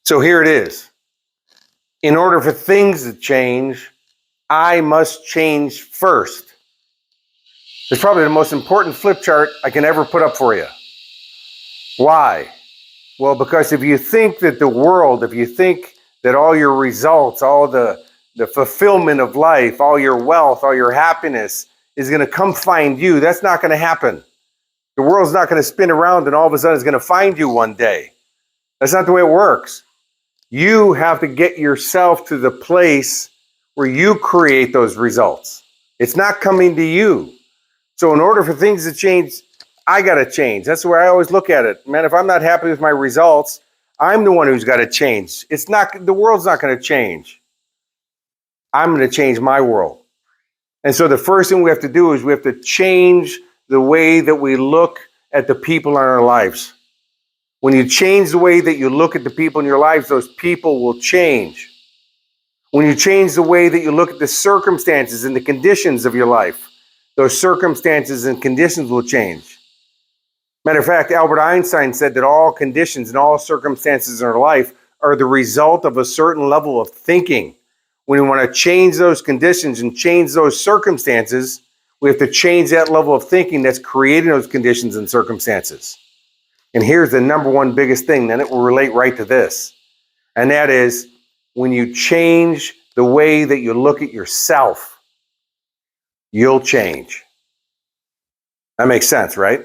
So here it is. In order for things to change, I must change first. It's probably the most important flip chart I can ever put up for you. Why? Well, because if you think that the world, if you think that all your results, all the fulfillment of life, all your wealth, all your happiness is going to come find you, that's not going to happen. The world's not going to spin around and all of a sudden it's going to find you one day. That's not the way it works. You have to get yourself to the place where you create those results. It's not coming to you. So in order for things to change, I got to change. That's the way I always look at it. Man, if I'm not happy with my results, I'm the one who's got to change. It's not, the world's not going to change. I'm going to change my world. And so the first thing we have to do is we have to change the way that we look at the people in our lives. When you change the way that you look at the people in your lives, those people will change. When you change the way that you look at the circumstances and the conditions of your life, those circumstances and conditions will change. Matter of fact, Albert Einstein said that all conditions and all circumstances in our life are the result of a certain level of thinking. When we want to change those conditions and change those circumstances, we have to change that level of thinking that's creating those conditions and circumstances. And here's the number one biggest thing, then it will relate right to this. And that is when you change the way that you look at yourself, you'll change. That makes sense, right?